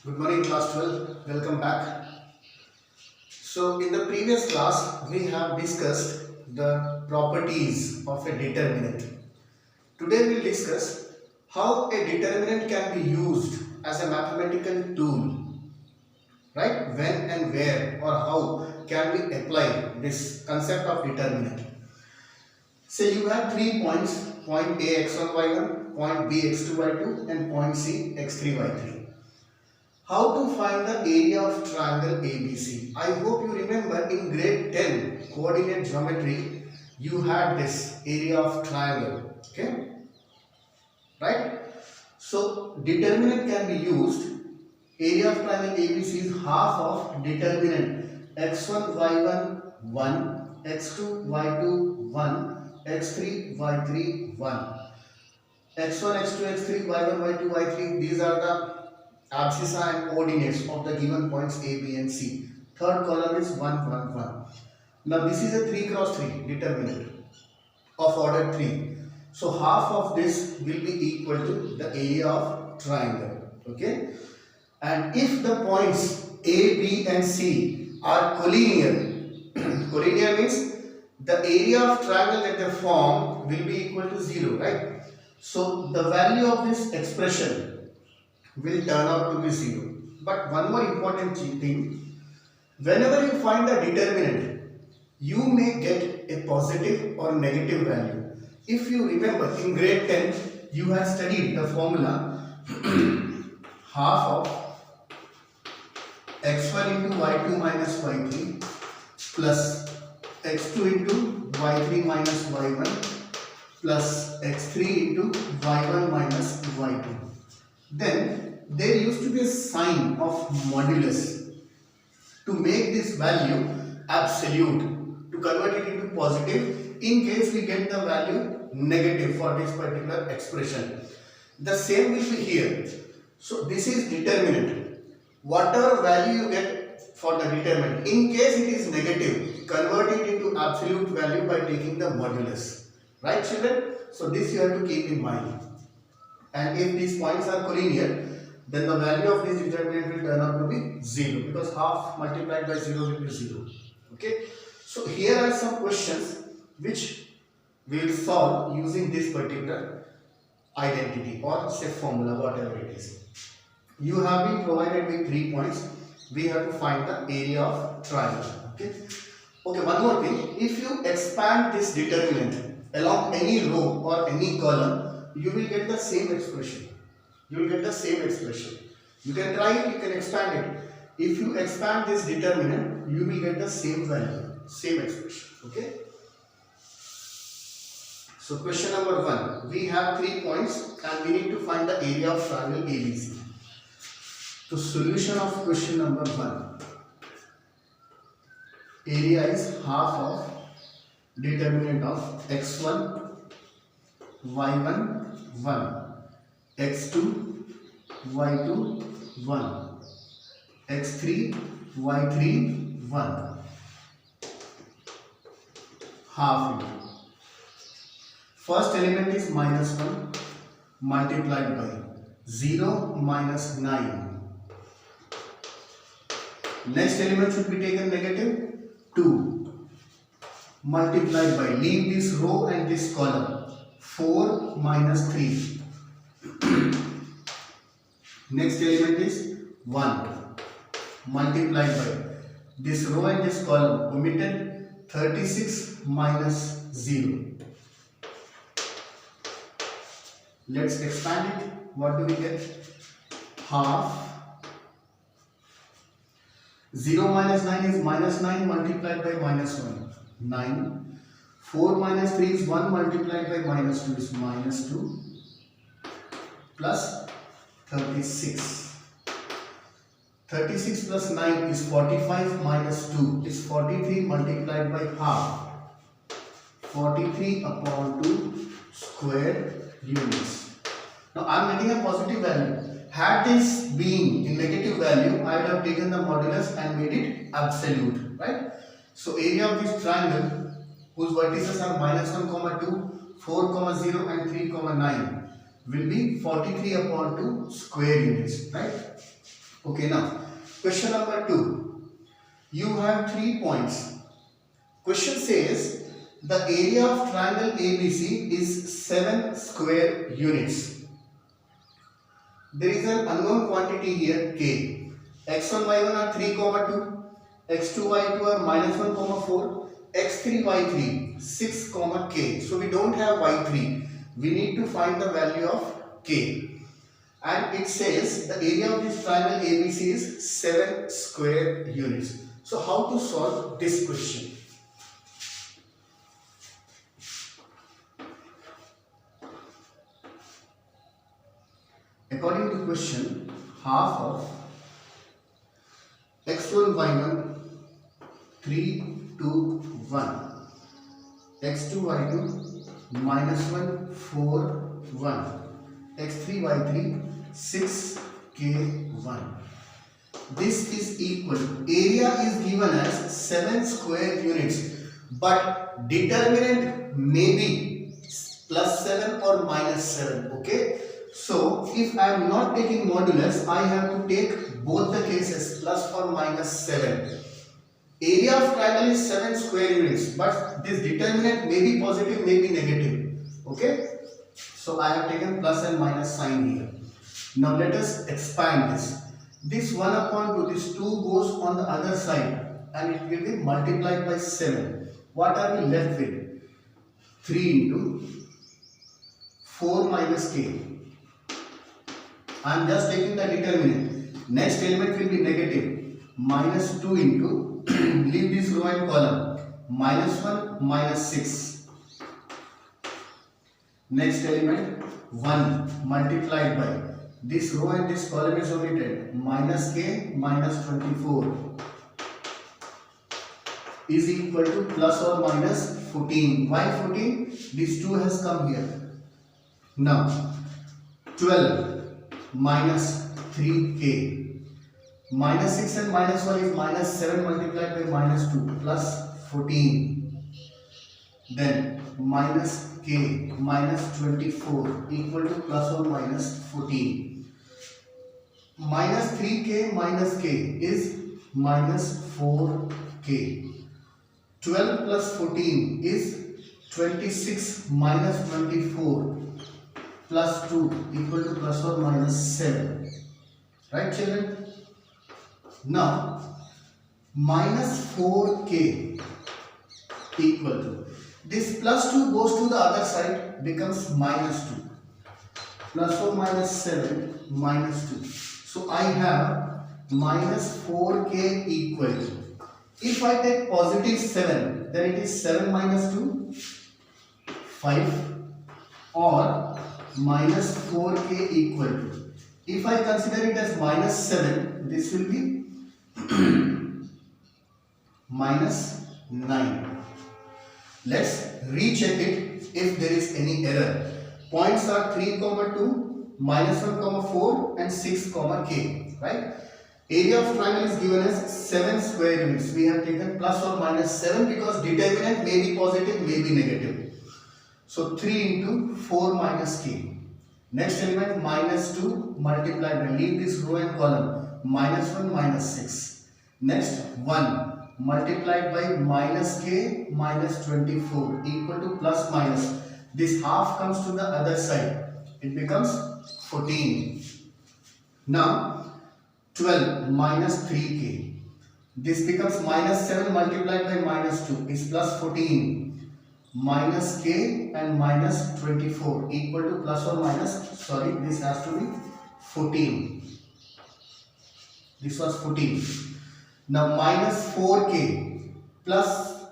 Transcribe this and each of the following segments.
Good morning class 12, welcome back. So in the previous class we have discussed the properties of a determinant. Today we will discuss how a determinant can be used as a mathematical tool, right? When and where or how can we apply this concept of determinant. Say you have 3 points, point A x1 y1, point B x2 y2 and point C x3 y3. How to find the area of triangle ABC? I hope you remember in grade 10 coordinate geometry you had this area of triangle, okay, right? So determinant can be used. Area of triangle ABC is half of determinant x1 y1 1, x2 y2 1, x3 y3 1. x1 x2 x3 y1 y2 y3, these are the abscissa and coordinates of the given points A, B and C. Third column is 1 1 1. Now this is a 3 cross 3 determinant of order 3. So half of this will be equal to the area of triangle, okay? And if the points A, B and C are collinear, collinear means the area of triangle that they form will be equal to 0, right? So the value of this expression will turn out to be 0. But one more important thing, whenever you find the determinant, you may get a positive or negative value. If you remember in grade 10, you have studied the formula half of x1 into y2 minus y3 plus x2 into y3 minus y1 plus x3 into y1 minus y2. Then there used to be a sign of modulus to make this value absolute, to convert it into positive in case we get the value negative for this particular expression. The same will be here. So this is determinant. Whatever value you get for the determinant, in case it is negative, convert it into absolute value by taking the modulus. Right children? So this you have to keep in mind. And if these points are collinear, then the value of this determinant will turn out to be 0, because half multiplied by 0 will be 0. Okay. So here are some questions which we will solve using this particular identity or say formula, whatever it is. You have been provided with 3 points. We have to find the area of triangle. Okay. Okay, one more thing. If you expand this determinant along any row or any column, you will get the same expression. You will get the same expression. You can try it, you can expand it. If you expand this determinant, you will get the same value, same expression. Okay. So question number 1. We have 3 points and we need to find the area of triangle ABC. So solution of question number 1. Area is half of determinant of x1 y1 1, x2 y2 1, x3 y3 1, half into. First element is minus 1 multiplied by 0 minus 9. Next element should be taken negative 2 multiplied by, leave this row and this column, 4 minus 3. Next element is 1 multiplied by this row and this column, omitted, 36 minus 0. Let's expand it. What do we get? Half. 0 minus 9 is minus 9 multiplied by minus 1, 9. 4 minus 3 is 1 multiplied by minus 2 is minus 2 plus 36. 36 plus 9 is 45 minus 2 is 43 multiplied by half. 43 upon 2 square units. Now I am getting a positive value. Had this been in negative value, I would have taken the modulus and made it absolute, right? So area of this triangle whose vertices are minus 1, 2, 4, 0 and 3, 9 will be 43 upon 2 square units, right? Okay, now question number 2. You have 3 points. Question says the area of triangle ABC is 7 square units. There is an unknown quantity here k. x1 y1 are 3 comma 2, x2 y2 are minus 1 comma 4, x3 y3 6 comma k. So we don't have y3. We need to find the value of k. And it says the area of this triangle ABC is 7 square units. So how to solve this question? According to question, half of x1 y1 3 2 1, x2 y2 minus 1 4 1, x3 y3 6 k 1. This is equal to, area is given as 7 square units, but determinant may be plus 7 or minus 7. Okay, so if I am not taking modulus, I have to take both the cases, plus or minus 7. Area of triangle is 7 square units, but this determinant may be positive, may be negative. Okay, so I have taken plus and minus sign here. Now let us expand this. This 1 upon 2, this 2 goes on the other side and it will be multiplied by 7. What are we left with? 3 into 4 minus k. I am just taking the determinant. Next element will be negative. Minus 2 into, leave this row and column. Minus 1, minus 6. Next element, 1 multiplied by, this row and this column is omitted. Minus k minus 24 is equal to plus or minus 14. Why 14? This 2 has come here. Now 12 minus 3k. Minus 6 and minus 1 is minus 7 multiplied by minus 2 plus 14. Then minus k minus 24 equal to plus or minus 14. Minus 3k minus k is minus 4k. 12 plus 14 is 26 minus 24 plus 2 equal to plus or minus 7. Right, children? Now minus 4k equal to, this plus 2 goes to the other side, becomes minus 2. Plus or minus 7 minus 2. So I have minus 4k equal to, if I take positive 7, then it is 7 minus 2, 5, or minus 4k equal to, if I consider it as minus 7, this will be minus 9. Let's recheck it if there is any error. Points are 3, 2, minus 1, 4 and 6, k. Right? Area of triangle is given as 7 square units. We have taken plus or minus 7 because determinant may be positive, may be negative. So 3 into 4 minus k. Next element minus 2 multiplied by, leave this row and column, minus 1 minus 6. Next 1 multiplied by minus k minus 24 equal to plus minus. This half comes to the other side. It becomes 14. Now 12 minus 3k. This becomes minus 7 multiplied by minus 2 is plus 14. Minus k and minus 24 equal to plus or minus, sorry, this has to be 14. This was 14. Now minus 4k plus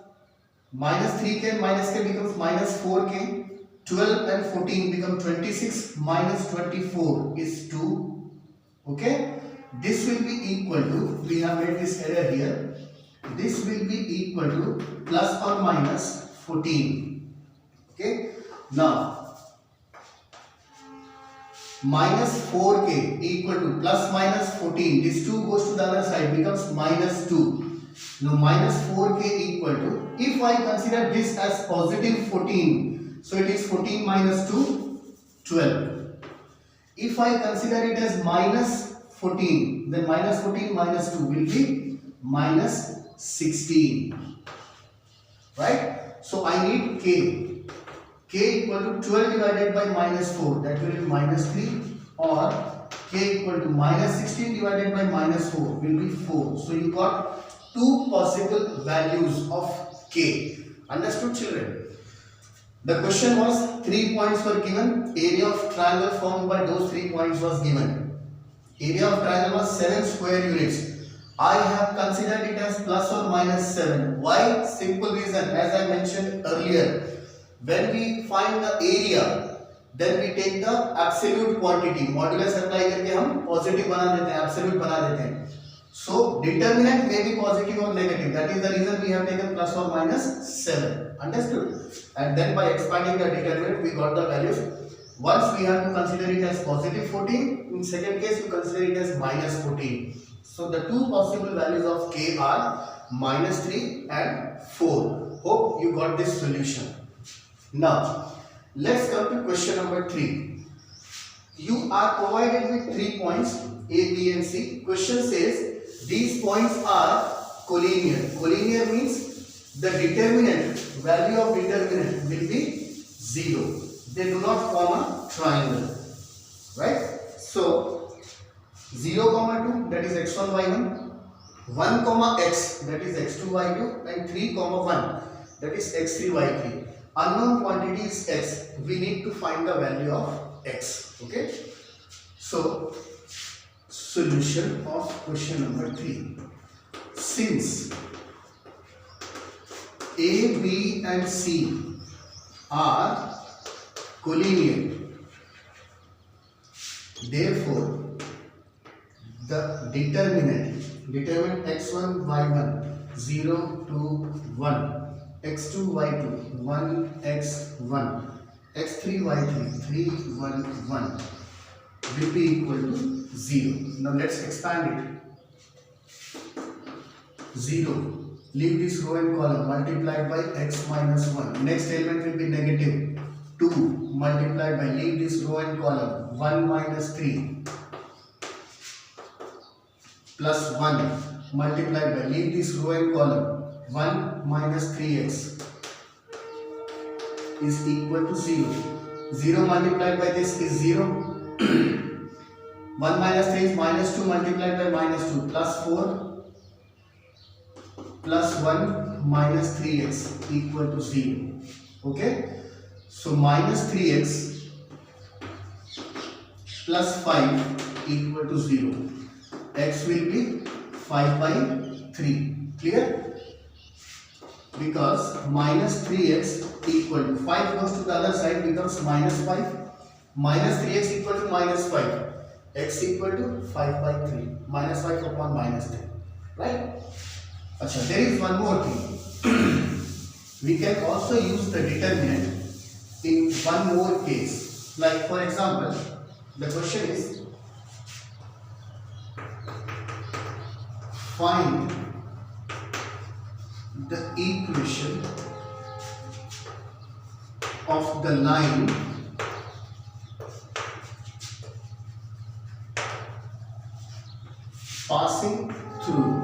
minus 3k and minus k becomes minus 4k. 12 and 14 become 26 minus 24 is 2. Okay. This will be equal to, we have made this error here. This will be equal to plus or minus 14. Okay. Now minus 4k equal to plus minus 14. This 2 goes to the other side, becomes minus 2. Now minus 4k equal to, if I consider this as positive 14, so it is 14 minus 2, 12. If I consider it as minus 14. Then minus 14 minus 2 will be minus 16. Right? So I need k. K equal to 12 divided by minus 4. That will be minus 3. Or k equal to minus 16 divided by minus 4 will be 4. So you got two possible values of k. Understood, children? The question was 3 points were given. Area of triangle formed by those 3 points was given. Area of triangle was 7 square units. I have considered it as plus or minus 7. Why? Simple reason. As I mentioned earlier, when we find the area, then we take the absolute quantity. Modulus apply करके हम positive बना देते हैं, absolute बना देते हैं. So determinant may be positive or negative. That is the reason we have taken plus or minus 7. Understood? And then by expanding the determinant, we got the values. Once we have to consider it as positive 14. In second case, you consider it as minus 14. So the two possible values of k are minus 3 and 4. Hope you got this solution. Now, let's come to question number 3. You are provided with 3 points A, B and C. Question says these points are collinear. Collinear means the determinant, value of determinant will be 0. They do not form a triangle. Right? So, 0, 2 that is x1, y1. 1, x that is x2, y2. And 3, 1 that is x3, y3. Unknown quantity is x. We need to find the value of x. Okay. So, solution of question number 3. Since A, B and C are collinear, therefore the determinant x1, y1 0 to 1, x2, y2 1, x1, x3, y3 3, 1, 1 will be equal to 0. Now let's expand it. 0. Leave this row and column multiplied by x minus 1. Next element will be negative 2 multiplied by, leave this row and column, 1 minus 3 plus 1 multiplied by, leave this row and column, 1 minus 3x is equal to 0. 0 multiplied by this is 0. 1 minus 3 is minus 2 multiplied by minus 2 plus 4 plus 1 minus 3x equal to 0. Okay. So minus 3x plus 5 equal to 0. X will be 5 by 3. Clear? Because minus 3x equal to 5 goes to the other side, becomes minus 5. Minus 3x equal to minus 5. X equal to 5 by 3. Minus 5 upon minus 3. Right? Achha, there is one more thing. We can also use the determinant in one more case. Like for example, the question is find the equation of the line passing through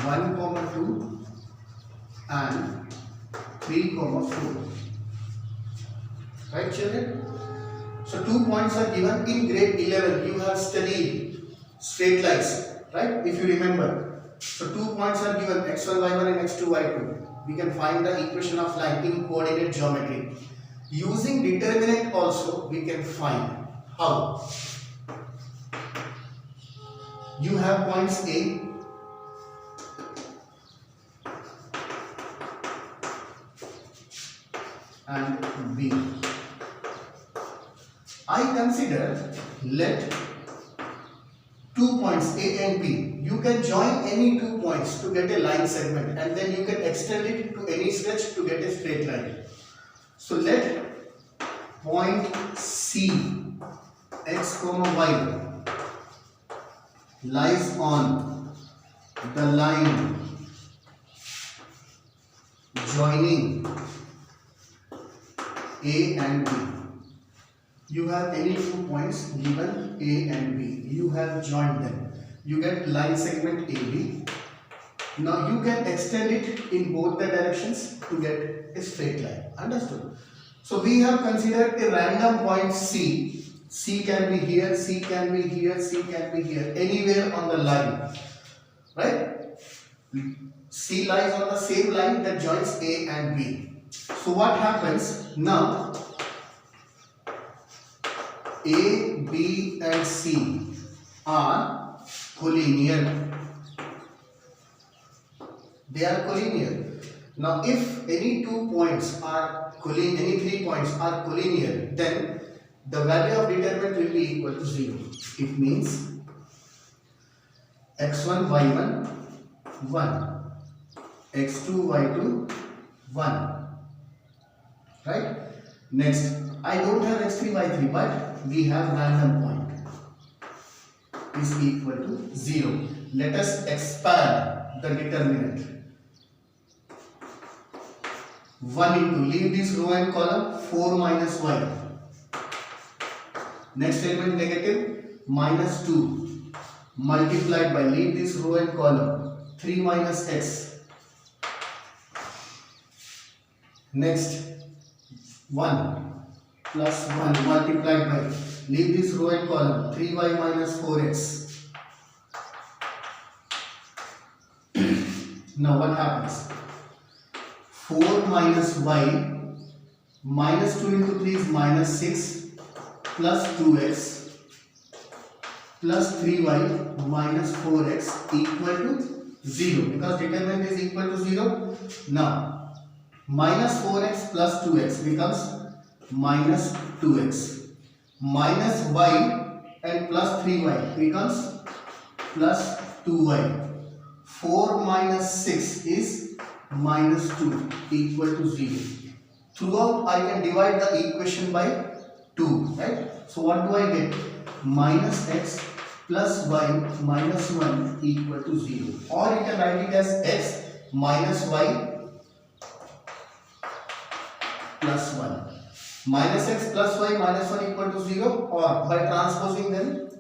1, 2 and 3, 4. Right, children? So 2 points are given in grade 11. You have studied straight lines, right? If you remember. So 2 points are given, x1, y1 and x2, y2. We can find the equation of line in coordinate geometry. Using determinant also we can find. How? You have points A and B. I consider let 2 points A and B. You can join any 2 points to get a line segment and then you can extend it to any stretch to get a straight line. So let point C x, y lies on the line joining A and B. you have any two points given A and B. You have joined them. You get line segment AB. Now you can extend it in both the directions to get a straight line. Understood? So we have considered a random point C. C can be here, C can be here, C can be here, anywhere on the line. Right? C lies on the same line that joins A and B. So what happens now? A, B and C are collinear. They are collinear. Now if any 2 points are collinear, any 3 points are collinear, then the value of determinant will be equal to 0. It means x1, y1, 1, x2, y2, 1. Right? Next, I don't have x3, y3, but we have random point is equal to 0. Let us expand the determinant. 1 into, leave this row and column, 4 minus y. Next element negative, minus 2 multiplied by, leave this row and column, 3 minus x. Next 1 plus 1 multiplied by, leave this row and column, 3y minus 4x. Now what happens? 4 minus y, minus 2 into 3 is minus 6, plus 2x, plus 3y minus 4x equal to 0, because determinant is equal to 0. Now minus 4x plus 2x becomes minus 2x, minus y and plus 3y becomes plus 2y. 4 minus 6 is minus 2 equal to 0. Throughout I can divide the equation by 2, right? So what do I get? Minus x plus y minus 1 equal to 0. Or you can write it as x minus y plus 1. Minus x plus y minus 1 equal to 0, or by transposing them,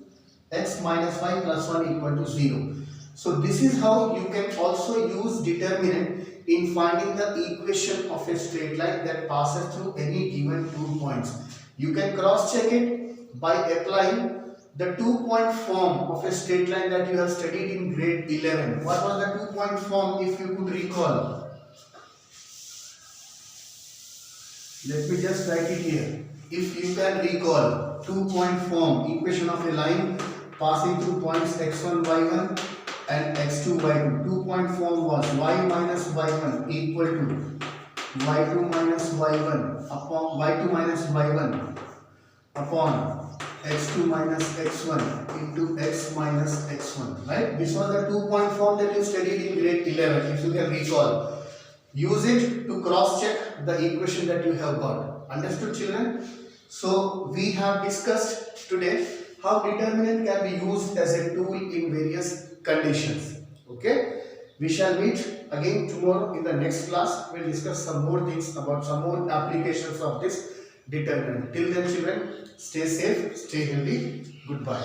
x minus y plus 1 equal to 0. So this is how you can also use determinant in finding the equation of a straight line that passes through any given 2 points. You can cross check it by applying the 2-point form of a straight line that you have studied in grade 11. What was the 2-point form, if you could recall? Let me just write it here. If you can recall, 2-point form, equation of a line passing through points x1, y1 and x2, y2. 2-point form was y minus y1 equal to y2 minus y1 upon y2 minus y1 upon x2 minus x1 into x minus x1. Right? This was the 2-point form that you studied in grade 11, if you can recall. Use it to cross check the equation that you have got. Understood, children? So we have discussed today how determinant can be used as a tool in various conditions. Okay, we shall meet again tomorrow in the next class. We'll discuss some more things about some more applications of this determinant. Till then, children, stay safe, stay healthy. Goodbye.